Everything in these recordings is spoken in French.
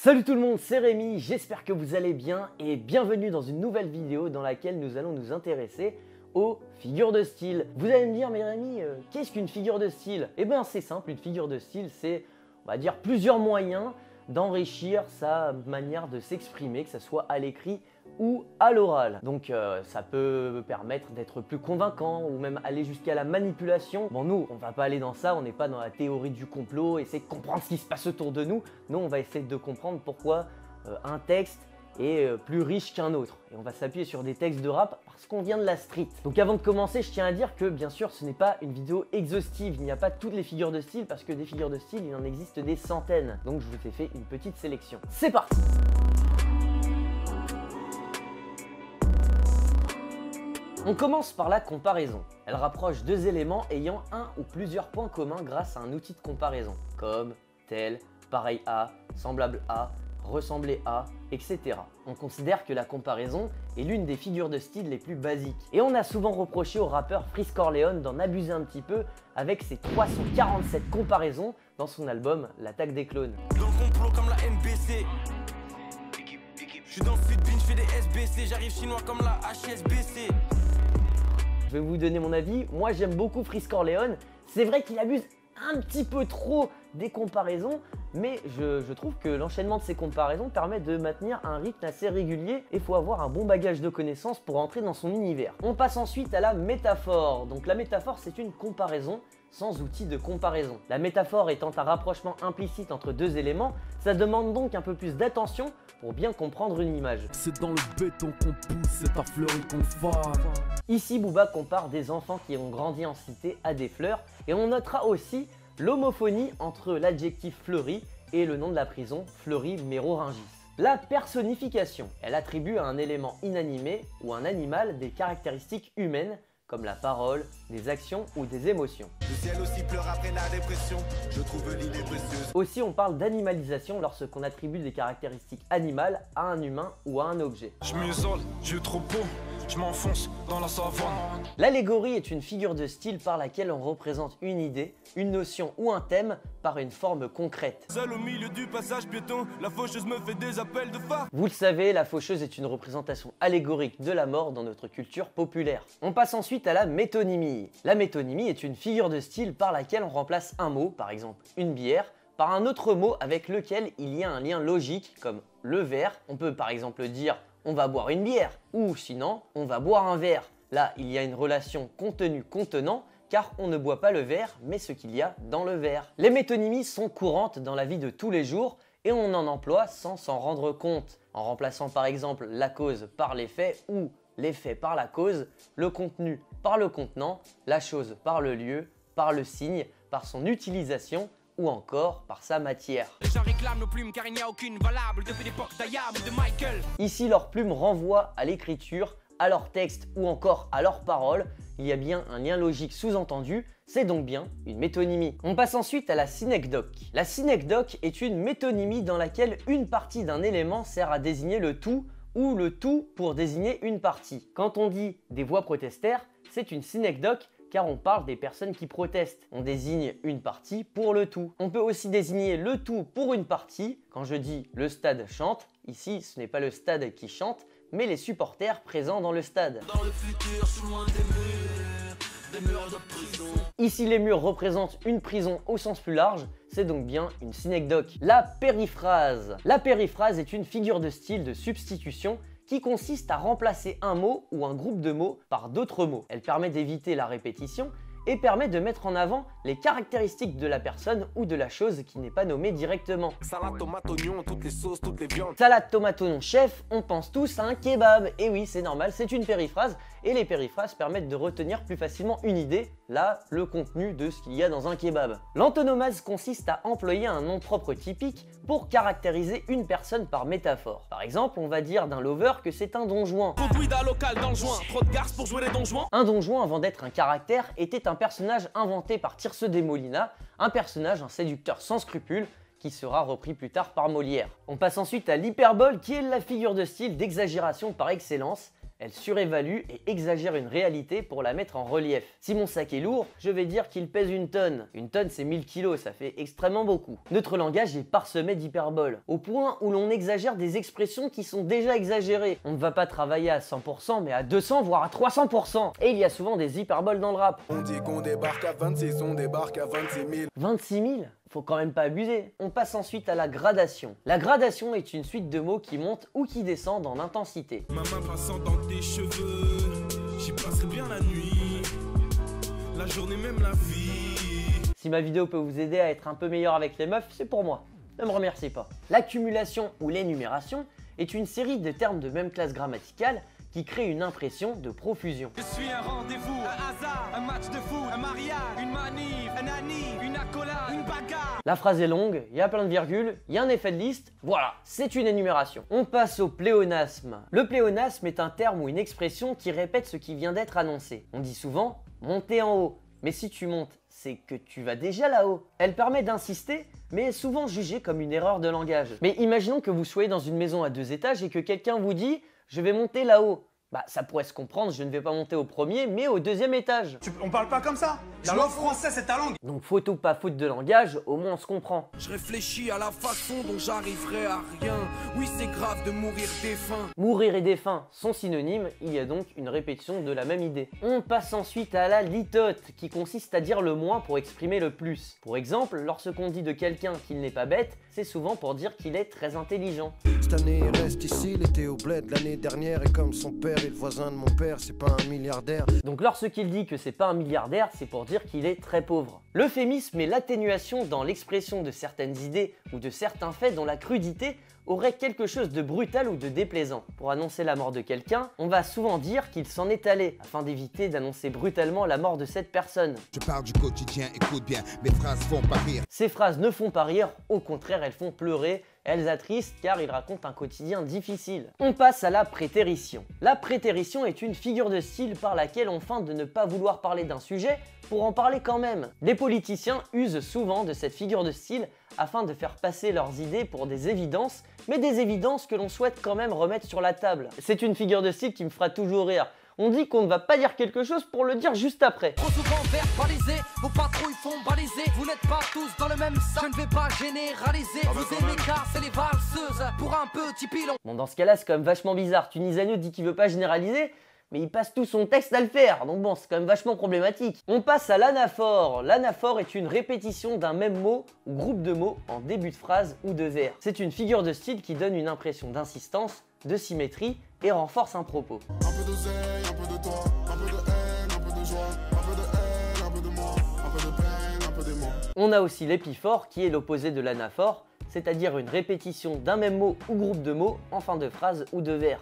Salut tout le monde, c'est Rémi, j'espère que vous allez bien et bienvenue dans une nouvelle vidéo dans laquelle nous allons nous intéresser aux figures de style. Vous allez me dire, mais Rémi, qu'est-ce qu'une figure de style? Eh bien c'est simple, une figure de style c'est, on va dire, plusieurs moyens d'enrichir sa manière de s'exprimer, que ce soit à l'écrit ou à l'oral. Donc ça peut permettre d'être plus convaincant ou même aller jusqu'à la manipulation. Bon, nous, on va pas aller dans ça, on n'est pas dans la théorie du complot, essayer de comprendre ce qui se passe autour de nous. Nous, on va essayer de comprendre pourquoi un texte est plus riche qu'un autre. Et on va s'appuyer sur des textes de rap parce qu'on vient de la street. Donc avant de commencer, je tiens à dire que bien sûr, ce n'est pas une vidéo exhaustive. Il n'y a pas toutes les figures de style parce que des figures de style, il en existe des centaines. Donc je vous ai fait une petite sélection. C'est parti! On commence par la comparaison. Elle rapproche deux éléments ayant un ou plusieurs points communs grâce à un outil de comparaison, comme tel, pareil à, semblable à, ressembler à, etc. On considère que la comparaison est l'une des figures de style les plus basiques. Et on a souvent reproché au rappeur Freeze Corleone d'en abuser un petit peu avec ses 347 comparaisons dans son album L'attaque des clones. Dans le complot comme la MBC. Je suis dans le Sud, je fais des SBC, j'arrive chinois comme la HSBC. Je vais vous donner mon avis. Moi, j'aime beaucoup Freeze Corleone. C'est vrai qu'il abuse un petit peu trop des comparaisons, mais je trouve que l'enchaînement de ces comparaisons permet de maintenir un rythme assez régulier et il faut avoir un bon bagage de connaissances pour entrer dans son univers. On passe ensuite à la métaphore. Donc la métaphore, c'est une comparaison sans outil de comparaison. La métaphore étant un rapprochement implicite entre deux éléments, ça demande donc un peu plus d'attention pour bien comprendre une image. C'est dans le béton qu'on pousse, c'est à fleurir qu'on fave. Ici, Booba compare des enfants qui ont grandi en cité à des fleurs et on notera aussi l'homophonie entre l'adjectif fleuri et le nom de la prison, Fleury Mérogis. La personnification, elle attribue à un élément inanimé ou un animal des caractéristiques humaines comme la parole, des actions ou des émotions. Le ciel aussi pleure après la dépression, je trouve l'île est précieuse. Aussi, on parle d'animalisation lorsqu'on attribue des caractéristiques animales à un humain ou à un objet. Je m'isole, j'ai trop beau, je m'enfonce dans la savane. L'allégorie est une figure de style par laquelle on représente une idée, une notion ou un thème par une forme concrète. Seul au milieu du passage piéton, la faucheuse me fait des appels de phare. Vous le savez, la faucheuse est une représentation allégorique de la mort dans notre culture populaire. On passe ensuite à la métonymie. La métonymie est une figure de style par laquelle on remplace un mot, par exemple une bière, par un autre mot avec lequel il y a un lien logique comme le verre. On peut par exemple dire on va boire une bière ou sinon on va boire un verre. Là, il y a une relation contenu-contenant car on ne boit pas le verre mais ce qu'il y a dans le verre. Les métonymies sont courantes dans la vie de tous les jours et on en emploie sans s'en rendre compte, en remplaçant par exemple la cause par l'effet ou l'effet par la cause, le contenu par le contenant, la chose par le lieu, par le signe, par son utilisation ou encore par sa matière. J'en réclame nos plumes car il n'y a aucune valable depuis l'époque d'Ayam ou de Michael. Ici, leur plume renvoie à l'écriture, à leur texte ou encore à leurs paroles. Il y a bien un lien logique sous-entendu, c'est donc bien une métonymie. On passe ensuite à la synecdoque. La synecdoque est une métonymie dans laquelle une partie d'un élément sert à désigner le tout ou le tout pour désigner une partie. Quand on dit des voix protestères, c'est une synecdoque car on parle des personnes qui protestent. On désigne une partie pour le tout. On peut aussi désigner le tout pour une partie. Quand je dis le stade chante, ici ce n'est pas le stade qui chante, mais les supporters présents dans le stade. Dans le futur, je suis loin des murs de prison. Ici les murs représentent une prison au sens plus large, c'est donc bien une synecdoque. La périphrase. La périphrase est une figure de style de substitution qui consiste à remplacer un mot ou un groupe de mots par d'autres mots. Elle permet d'éviter la répétition et permet de mettre en avant les caractéristiques de la personne ou de la chose qui n'est pas nommée directement. Salade, tomate, oignon, toutes les sauces, toutes les viandes. Salade, tomate, oignon, chef, on pense tous à un kebab. Et oui, c'est normal, c'est une périphrase et les périphrases permettent de retenir plus facilement une idée, là, le contenu de ce qu'il y a dans un kebab. L'antonomase consiste à employer un nom propre typique pour caractériser une personne par métaphore. Par exemple, on va dire d'un lover que c'est un donjouan. Trop de weed à local dans le joint, trop de garces pour jouer les donjouans. Un donjouan, avant d'être un caractère, était un personnage inventé par Tirse de Molina, un personnage, un séducteur sans scrupules, qui sera repris plus tard par Molière. On passe ensuite à l'hyperbole, qui est la figure de style d'exagération par excellence. elle surévalue et exagère une réalité pour la mettre en relief. Si mon sac est lourd, je vais dire qu'il pèse une tonne. Une tonne c'est 1000 kilos, ça fait extrêmement beaucoup. Notre langage est parsemé d'hyperboles, au point où l'on exagère des expressions qui sont déjà exagérées. On ne va pas travailler à 100% mais à 200 voire à 300%. Et il y a souvent des hyperboles dans le rap. On dit qu'on débarque à 26, on débarque à 26 000. 26 000 ? Faut quand même pas abuser. On passe ensuite à la gradation. La gradation est une suite de mots qui montent ou qui descendent en intensité. Ma main passant dans tes cheveux, j'y passerai bien la nuit, la journée même la vie. Si ma vidéo peut vous aider à être un peu meilleur avec les meufs, c'est pour moi. Ne me remerciez pas. L'accumulation ou l'énumération est une série de termes de même classe grammaticale qui crée une impression de profusion. Je suis un rendez-vous, un hasard, un match de foot, un mariage, une manif, un anniv, une accolade, une bagarre. La phrase est longue, il y a plein de virgules, il y a un effet de liste, voilà, c'est une énumération. On passe au pléonasme. Le pléonasme est un terme ou une expression qui répète ce qui vient d'être annoncé. On dit souvent « monter en haut », mais si tu montes, c'est que tu vas déjà là-haut. Elle permet d'insister, mais est souvent jugée comme une erreur de langage. Mais imaginons que vous soyez dans une maison à 2 étages et que quelqu'un vous dit « je vais monter là-haut ». Bah ça pourrait se comprendre, je ne vais pas monter au premier, mais au 2e étage. On parle pas comme ça. La langue française, c'est ta langue. Donc faute ou pas faute de langage, au moins on se comprend. Je réfléchis à la façon dont j'arriverai à rien. Oui, c'est grave de mourir défunt. Mourir et défunt sont synonymes, il y a donc une répétition de la même idée. On passe ensuite à la litote, qui consiste à dire le moins pour exprimer le plus. Pour exemple, lorsqu'on dit de quelqu'un qu'il n'est pas bête, c'est souvent pour dire qu'il est très intelligent. Cette année il reste ici, il était au bled l'année dernière et comme son père et le voisin de mon père, c'est pas un milliardaire. Donc lorsqu'il dit que c'est pas un milliardaire, c'est pour dire qu'il est très pauvre. L'euphémisme est l'atténuation dans l'expression de certaines idées ou de certains faits dont la crudité aurait quelque chose de brutal ou de déplaisant. Pour annoncer la mort de quelqu'un, on va souvent dire qu'il s'en est allé, afin d'éviter d'annoncer brutalement la mort de cette personne. Je parle du quotidien, écoute bien, mes phrases font pas rire. Ces phrases ne font pas rire, au contraire elles font pleurer, elles attristent car ils racontent un quotidien difficile. On passe à la prétérition. La prétérition est une figure de style par laquelle on feint de ne pas vouloir parler d'un sujet pour en parler quand même. Les politiciens usent souvent de cette figure de style afin de faire passer leurs idées pour des évidences, mais des évidences que l'on souhaite quand même remettre sur la table. C'est une figure de style qui me fera toujours rire. On dit qu'on ne va pas dire quelque chose pour le dire juste après. Trop souvent verbalisé, vos patrouilles font baliser. Vous n'êtes pas tous dans le même sac, je ne vais pas généraliser. Vous aimez casser les valseuses pour un petit pilon. Bon, dans ce cas-là, c'est quand même vachement bizarre. Tunisano dit qu'il veut pas généraliser, mais il passe tout son texte à le faire. Donc bon, c'est quand même vachement problématique. On passe à l'anaphore. L'anaphore est une répétition d'un même mot ou groupe de mots en début de phrase ou de vers. C'est une figure de style qui donne une impression d'insistance, de symétrie et renforce un propos. Un peu d'oseille, un peu de toi, un peu de haine, un peu de joie, un peu de haine, un peu de moi, un peu de peine, un peu d'émoi. On a aussi l'épiphore qui est l'opposé de l'anaphore, c'est-à-dire une répétition d'un même mot ou groupe de mots en fin de phrase ou de vers.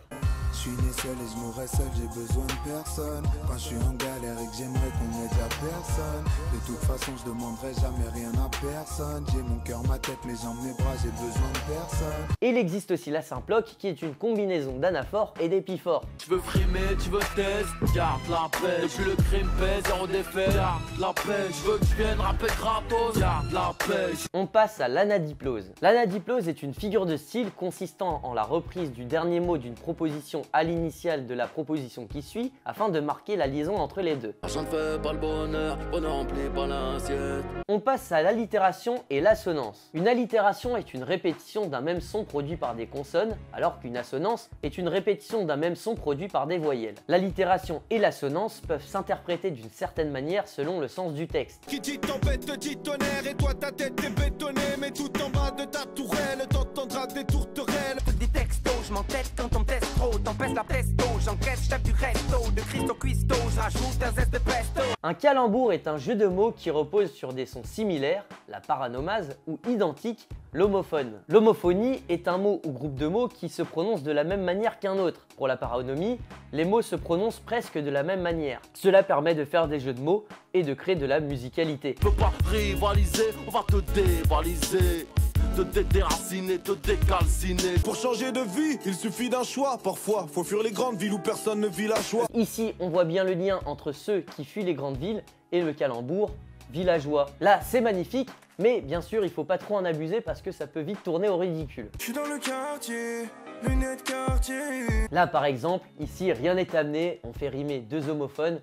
Je suis né seul et je mourrai seul, j'ai besoin de personne. Quand je suis en galère et que j'aimerais qu'on m'aide à personne. De toute façon je demanderai jamais rien à personne. J'ai mon cœur, ma tête, mes jambes, mes bras, j'ai besoin de personne. Et il existe aussi la symploque qui est une combinaison d'anaphore et d'épiphore. Tu veux frimer, tu veux test, garde la paix. Depuis le crime pèse, zéro défait, garde la paix. Je veux que tu viennes rapper gratos, garde la paix. On passe à l'anadiplose. L'anadiplose est une figure de style consistant en la reprise du dernier mot d'une proposition à l'initiale de la proposition qui suit afin de marquer la liaison entre les deux. L'argent ne fait pas le bonheur, bonheur rempli par l'assiette. On passe à l'allitération et l'assonance. Une allitération est une répétition d'un même son produit par des consonnes, alors qu'une assonance est une répétition d'un même son produit par des voyelles. L'allitération et l'assonance peuvent s'interpréter d'une certaine manière selon le sens du texte. Qui dit tempête te dit tonnerre et toi ta tête est bétonnée. Mais tout en bas de ta tourelle t'entendras des tourterelles. Des textos, je m'entête quand on teste trop. T'empêches la pesto, j'encaisse chef du resto. De Cristo Cuisto, je rajoute un zeste de pesto. Un calembour est un jeu de mots qui repose sur des sons similaires, la paranomase, ou identiques, l'homophone. L'homophonie est un mot ou groupe de mots qui se prononce de la même manière qu'un autre. Pour la paranomie, les mots se prononcent presque de la même manière. Cela permet de faire des jeux de mots et de créer de la musicalité. Tu peux pas rivaliser, on va te dévaliser. Te déraciner, te décalciner. Pour changer de vie, il suffit d'un choix. Parfois, faut fuir les grandes villes où personne ne vit la joie. Ici, on voit bien le lien entre ceux qui fuient les grandes villes et le calembour villageois. Là, c'est magnifique, Mais bien sûr, il faut pas trop en abuser parce que ça peut vite tourner au ridicule. Je suis dans le quartier, lunettes quartier. Là par exemple, ici rien n'est amené, on fait rimer deux homophones.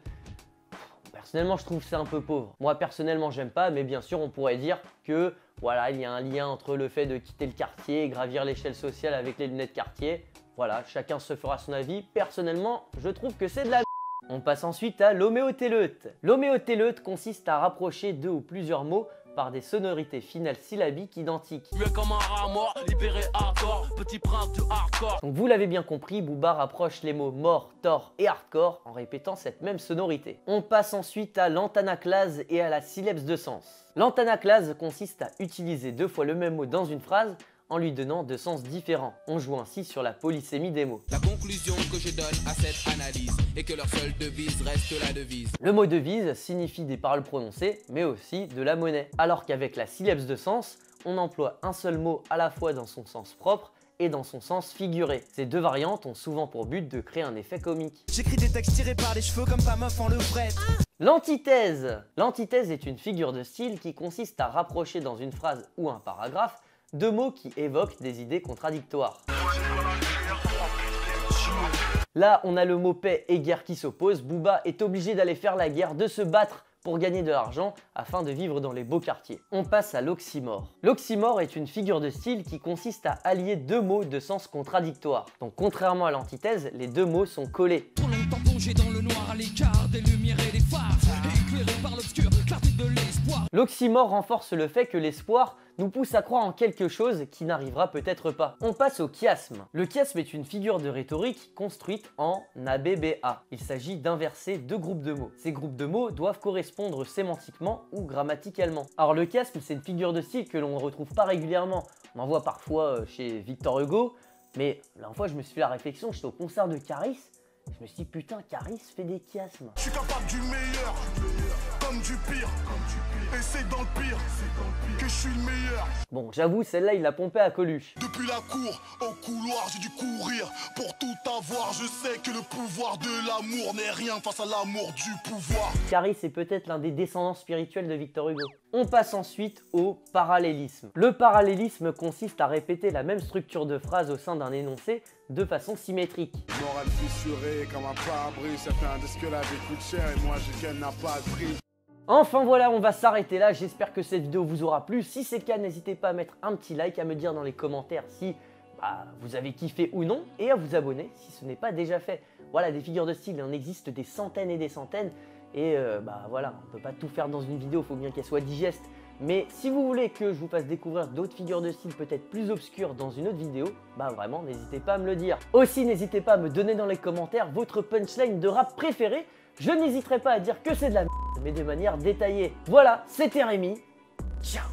Personnellement, je trouve ça un peu pauvre. Moi, personnellement, j'aime pas, mais bien sûr, on pourrait dire que voilà, il y a un lien entre le fait de quitter le quartier et gravir l'échelle sociale avec les lunettes quartier. Voilà, chacun se fera son avis. Personnellement, je trouve que c'est de la merde. On passe ensuite à l'homéotéleute. L'homéotéleute consiste à rapprocher deux ou plusieurs mots par des sonorités finales syllabiques identiques. Tu es comme un rat mort, libéré hardcore, petit prince du hardcore. Donc vous l'avez bien compris, Booba rapproche les mots mort, tort et hardcore en répétant cette même sonorité. On passe ensuite à l'antanaclase et à la syllèpse de sens. L'antanaclase consiste à utiliser deux fois le même mot dans une phrase en lui donnant deux sens différents. On joue ainsi sur la polysémie des mots. La conclusion que je donne à cette analyse est que leur seule devise reste la devise. Le mot devise signifie des paroles prononcées, mais aussi de la monnaie. Alors qu'avec la syllèpse de sens, on emploie un seul mot à la fois dans son sens propre et dans son sens figuré. Ces deux variantes ont souvent pour but de créer un effet comique. J'écris des textes tirés par les cheveux comme ta meuf en levrette. L'antithèse. L'antithèse est une figure de style qui consiste à rapprocher dans une phrase ou un paragraphe deux mots qui évoquent des idées contradictoires. Là, on a le mot paix et guerre qui s'opposent. Booba est obligé d'aller faire la guerre, de se battre pour gagner de l'argent afin de vivre dans les beaux quartiers. On passe à l'oxymore. L'oxymore est une figure de style qui consiste à allier deux mots de sens contradictoires. Donc contrairement à l'antithèse, les deux mots sont collés. Trop longtemps plongé dans le noir à l'écart des lumières et des phares, éclairé par l'obscur, clarté de l'espoir. L'oxymore renforce le fait que l'espoir nous pousse à croire en quelque chose qui n'arrivera peut-être pas. On passe au chiasme. Le chiasme est une figure de rhétorique construite en ABBA. Il s'agit d'inverser deux groupes de mots. Ces groupes de mots doivent correspondre sémantiquement ou grammaticalement. Alors le chiasme, c'est une figure de style que l'on ne retrouve pas régulièrement. On en voit parfois chez Victor Hugo, mais la dernière fois je me suis fait la réflexion, j'étais au concert de Caris, je me suis dit putain, Caris fait des chiasmes. Je suis capable du meilleur, comme du pire. Et c'est dans le pire que je suis le meilleur. Bon, j'avoue, celle-là, il l'a pompé à Coluche. Depuis la cour au couloir, j'ai dû courir pour tout avoir. Je sais que le pouvoir de l'amour n'est rien face à l'amour du pouvoir. Caris est peut-être l'un des descendants spirituels de Victor Hugo. On passe ensuite au parallélisme. Le parallélisme consiste à répéter la même structure de phrase au sein d'un énoncé de façon symétrique. Morale fissurée comme un pare-brise, certains disent que la vie coûte cher et moi je qu'elle n'a pas de prix. Enfin voilà, on va s'arrêter là. J'espère que cette vidéo vous aura plu. Si c'est le cas, n'hésitez pas à mettre un petit like, à me dire dans les commentaires si vous avez kiffé ou non, et à vous abonner si ce n'est pas déjà fait. Voilà, des figures de style, il en existe des centaines et des centaines. Et voilà, on peut pas tout faire dans une vidéo, il faut bien qu'elle soit digeste. Mais si vous voulez que je vous fasse découvrir d'autres figures de style peut-être plus obscures dans une autre vidéo, vraiment, n'hésitez pas à me le dire. Aussi, n'hésitez pas à me donner dans les commentaires votre punchline de rap préféré. Je n'hésiterai pas à dire que c'est de la merde, mais de manière détaillée. Voilà, c'était Rémi. Ciao.